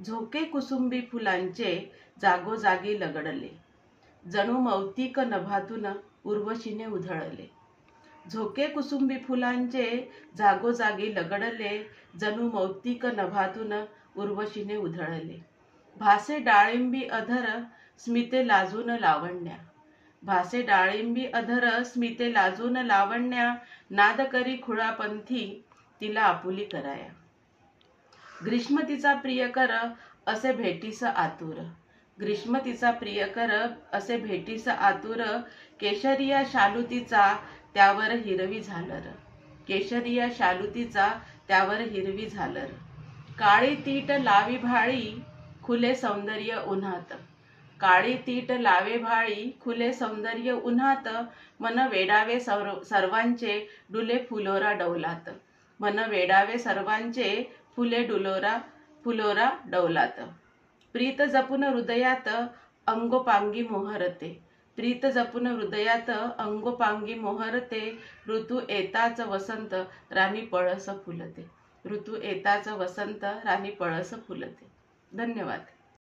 झोके कुसुंबी फुलांचे जागोजागी लगडले, जणू मौक्तिक नभातून उर्वशीने उधळले. झोके कुसुंबी फुलांचे जागोजागी लगडले, जणू मौक्तिक नभातून उर्वशीने उधळले. भासे डाळिंबी अधर स्मिते लाजून लावण्या, भासे डाळिंबी अधर स्मिते लाजून लावण्या, नाद करी खुळापंथी तिला आपुली कराया. ग्रीष्म तिचा प्रियकर असे भेटीस आतुर, ग्रीष्म तिचा प्रियकर असे भेटीस आतुर, केशरिया शालुतीचा त्यावर हिरवी झालर, केशरिया शालुतीचा त्यावर हिरवी झालर. काळी तीट लावी भाळी खुले सौंदर्य उन्हात, काळी तीट लावे भाळी खुले सौंदर्य उन्हात, मन वेडावे सर्वांचे डुले फुलोरा डौलात, मन वेडावे सर्वांचे फुलोरा डौलात. प्रीत जपून हृदयात अंगोपांगी मोहरते, प्रीत जपून हृदयात अंगोपांगी मोहरते, ऋतू येताच वसंत राणी पळस फुलते, ऋतू येताच वसंत राणी पळस फुलते. धन्यवाद.